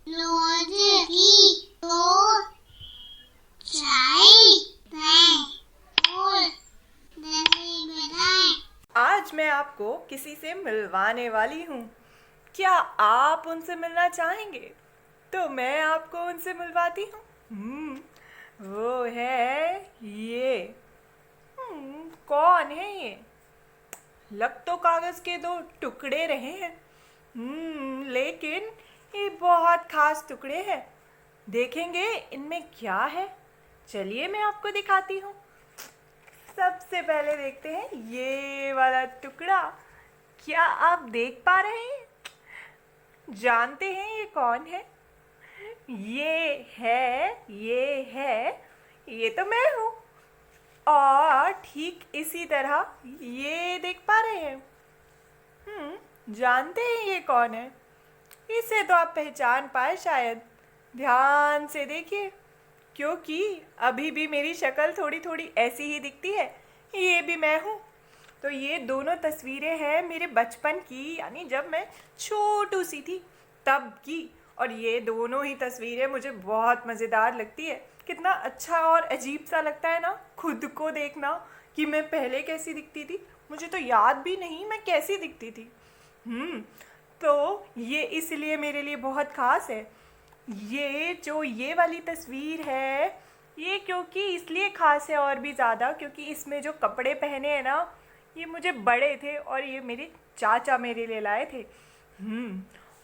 रोज की तो चाय है और दही बनाए। आज मैं आपको किसी से मिलवाने वाली हूँ। क्या आप उनसे मिलना चाहेंगे? तो मैं आपको उनसे मिलवाती हूँ। वो है ये। कौन है ये? लग तो कागज के दो टुकड़े रहे हैं। लेकिन ये बहुत खास टुकड़े हैं। देखेंगे इनमें क्या है। चलिए मैं आपको दिखाती हूँ। सबसे पहले देखते हैं ये वाला टुकड़ा। क्या आप देख पा रहे हैं? जानते हैं ये कौन है? ये तो मैं हूँ। और ठीक इसी तरह ये देख पा रहे हैं? जानते हैं ये कौन है? इसे तो आप पहचान पाए शायद। ध्यान से देखिए, क्योंकि अभी भी मेरी शक्ल थोड़ी थोड़ी ऐसी ही दिखती है। ये भी मैं हूँ। तो ये दोनों तस्वीरें हैं मेरे बचपन की, यानी जब मैं छोटू सी थी तब की। और ये दोनों ही तस्वीरें मुझे बहुत मज़ेदार लगती है। कितना अच्छा और अजीब सा लगता है ना खुद को देखना कि मैं पहले कैसी दिखती थी। मुझे तो याद भी नहीं मैं कैसी दिखती थी। तो ये इसलिए मेरे लिए बहुत ख़ास है। ये जो ये वाली तस्वीर है, ये क्योंकि इसलिए ख़ास है और भी ज़्यादा क्योंकि इसमें जो कपड़े पहने हैं ना, ये मुझे बड़े थे और ये मेरे चाचा मेरे लिए लाए थे।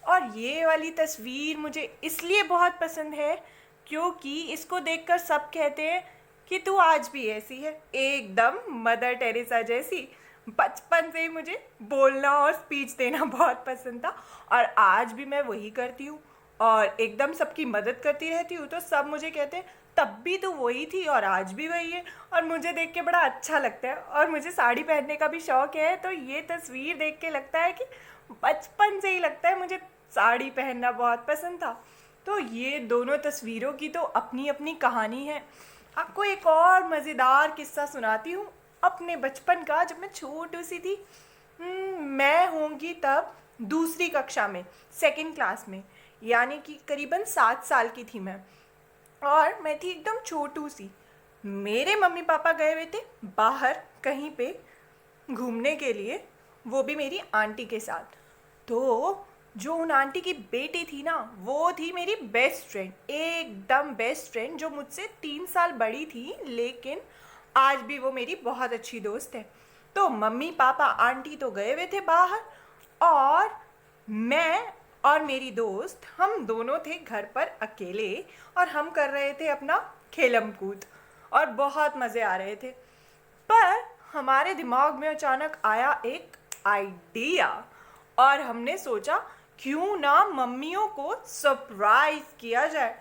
और ये वाली तस्वीर मुझे इसलिए बहुत पसंद है क्योंकि इसको देखकर सब कहते हैं कि तू आज भी ऐसी है, एकदम मदर टेरेसा जैसी। बचपन से ही मुझे बोलना और स्पीच देना बहुत पसंद था और आज भी मैं वही करती हूँ और एकदम सबकी मदद करती रहती हूँ। तो सब मुझे कहते हैं तब भी तो वही थी और आज भी वही है। और मुझे देख के बड़ा अच्छा लगता है और मुझे साड़ी पहनने का भी शौक़ है। तो ये तस्वीर देख के लगता है कि बचपन से ही लगता है मुझे साड़ी पहनना बहुत पसंद था। तो ये दोनों तस्वीरों की तो अपनी अपनी कहानी है। आपको एक और मज़ेदार किस्सा सुनाती हूँ अपने बचपन का, जब मैं छोटी सी थी। मैं होंगी तब दूसरी कक्षा में, सेकंड क्लास में, यानी कि करीबन 7 साल की थी मैं। और मैं थी एकदम छोटू सी। मेरे मम्मी पापा गए हुए थे बाहर कहीं पे घूमने के लिए, वो भी मेरी आंटी के साथ। तो जो उन आंटी की बेटी थी ना, वो थी मेरी बेस्ट फ्रेंड, एकदम बेस्ट फ्रेंड, जो मुझसे 3 साल बड़ी थी, लेकिन आज भी वो मेरी बहुत अच्छी दोस्त है। तो मम्मी पापा आंटी तो गए हुए थे बाहर और मैं और मेरी दोस्त, हम दोनों थे घर पर अकेले और हम कर रहे थे अपना खेलम कूद और बहुत मज़े आ रहे थे। पर हमारे दिमाग में अचानक आया एक आइडिया और हमने सोचा क्यों ना मम्मियों को सरप्राइज किया जाए।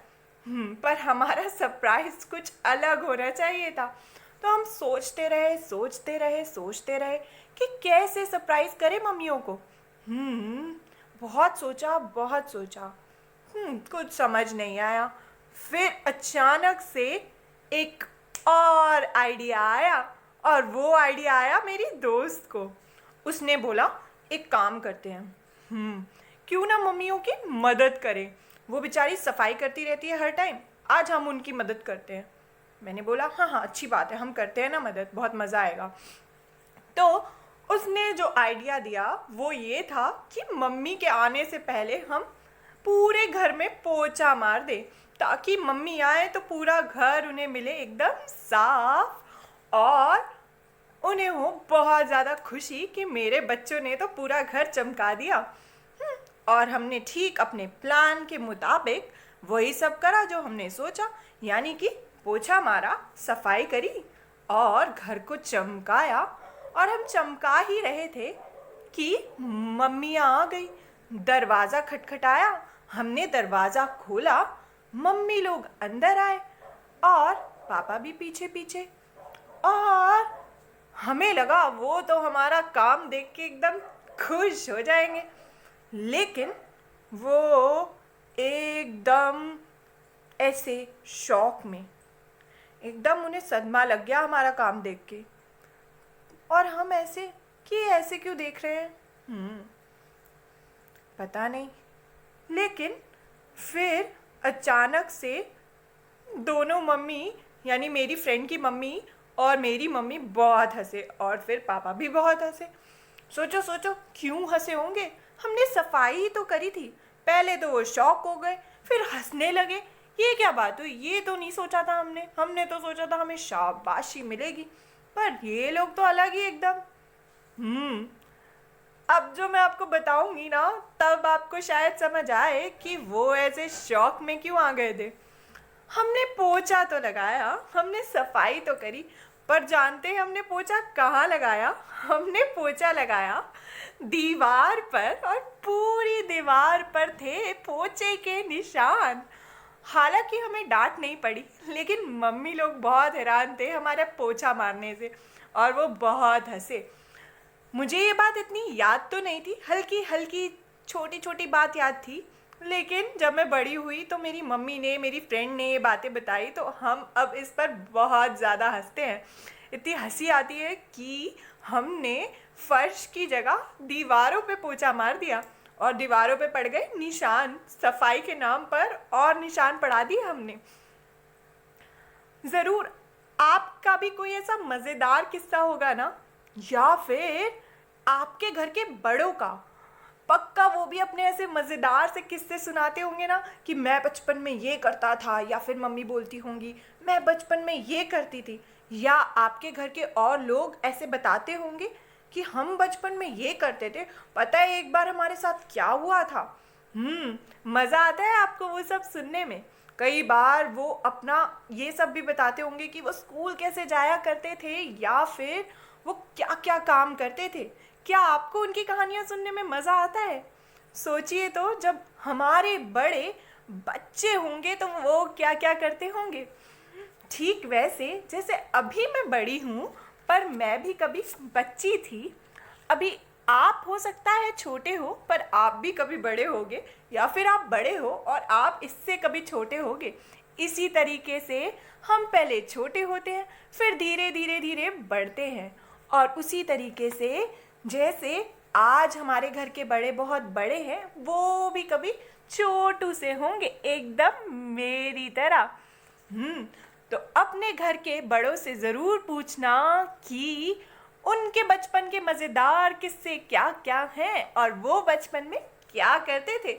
पर हमारा सरप्राइज कुछ अलग होना चाहिए था। तो हम सोचते रहे कि कैसे सरप्राइज करें मम्मियों को। बहुत सोचा। कुछ समझ नहीं आया। फिर अचानक से एक और आइडिया आया और वो आइडिया आया मेरी दोस्त को। उसने बोला एक काम करते हैं, क्यों ना मम्मियों की मदद करें। वो बेचारी सफाई करती रहती है हर टाइम, आज हम उनकी मदद करते हैं। मैंने बोला हाँ हाँ अच्छी बात है, हम करते हैं ना मदद, बहुत मज़ा आएगा। तो उसने जो आइडिया दिया वो ये था कि मम्मी के आने से पहले हम पूरे घर में पोछा मार दें, ताकि मम्मी आए तो पूरा घर उन्हें मिले एकदम साफ और उन्हें हो बहुत ज़्यादा खुशी कि मेरे बच्चों ने तो पूरा घर चमका दिया। और हमने ठीक अपने प्लान के मुताबिक वही सब करा जो हमने सोचा, यानी कि पोछा मारा, सफाई करी और घर को चमकाया। और हम चमका ही रहे थे कि मम्मी आ गई। दरवाज़ा खटखटाया, हमने दरवाज़ा खोला, मम्मी लोग अंदर आए और पापा भी पीछे पीछे। और हमें लगा वो तो हमारा काम देख के एकदम खुश हो जाएंगे, लेकिन वो एकदम ऐसे शॉक में, एकदम उन्हें सदमा लग गया हमारा काम देख के। और हम ऐसे क्यों देख रहे हैं, पता नहीं। लेकिन फिर अचानक से दोनों मम्मी, यानी मेरी फ्रेंड की मम्मी और मेरी मम्मी बहुत हंसे और फिर पापा भी बहुत हंसे। सोचो सोचो क्यों हंसे होंगे, हमने सफाई ही तो करी थी। पहले तो वो शॉक हो गए, फिर हंसने लगे। ये क्या बात हुई, ये तो नहीं सोचा था हमने तो सोचा था हमें शाबाशी मिलेगी, पर ये लोग तो अलग ही एकदम। अब जो मैं आपको बताऊंगी ना, तब आपको शायद समझ आए कि वो ऐसे शौक में क्यों आ गए थे। हमने पोछा तो लगाया, हमने सफाई तो करी, पर जानते हैं हमने पोछा कहाँ लगाया? हमने पोछा लगाया दीवार पर, और पूरी दीवार पर थे पोछे के निशान। हालांकि हमें डांट नहीं पड़ी, लेकिन मम्मी लोग बहुत हैरान थे हमारा पोछा मारने से, और वो बहुत हंसे। मुझे ये बात इतनी याद तो नहीं थी, हल्की हल्की छोटी छोटी बात याद थी, लेकिन जब मैं बड़ी हुई तो मेरी मम्मी ने, मेरी फ्रेंड ने ये बातें बताई, तो हम अब इस पर बहुत ज़्यादा हंसते हैं। इतनी हंसी आती है कि हमने फर्श की जगह दीवारों पे पोछा मार दिया, और दीवारों पे पड़ गए निशान। सफाई के नाम पर और निशान पड़ा दिए हमने। ज़रूर आपका भी कोई ऐसा मज़ेदार किस्सा होगा ना, या फिर आपके घर के बड़ों का। पक्का वो भी अपने ऐसे मज़ेदार से किस्से सुनाते होंगे ना, कि मैं बचपन में ये करता था, या फिर मम्मी बोलती होंगी मैं बचपन में ये करती थी, या आपके घर के और लोग ऐसे बताते होंगे कि हम बचपन में ये करते थे, पता है एक बार हमारे साथ क्या हुआ था। मज़ा आता है आपको वो सब सुनने में। कई बार वो अपना ये सब भी बताते होंगे कि वो स्कूल कैसे जाया करते थे, या फिर वो क्या क्या काम करते थे। क्या आपको उनकी कहानियाँ सुनने में मज़ा आता है? सोचिए तो, जब हमारे बड़े बच्चे होंगे तो वो क्या क्या करते होंगे। ठीक वैसे जैसे अभी मैं बड़ी हूँ, पर मैं भी कभी बच्ची थी। अभी आप हो सकता है छोटे हो, पर आप भी कभी बड़े होगे, या फिर आप बड़े हो और आप इससे कभी छोटे होगे। इसी तरीके से हम पहले छोटे होते हैं, फिर धीरे धीरे धीरे बढ़ते हैं, और उसी तरीके से जैसे आज हमारे घर के बड़े बहुत बड़े हैं, वो भी कभी छोटू से होंगे, एकदम मेरी तरह। तो अपने घर के बड़ों से ज़रूर पूछना कि उनके बचपन के मज़ेदार किस्से क्या क्या हैं, और वो बचपन में क्या करते थे।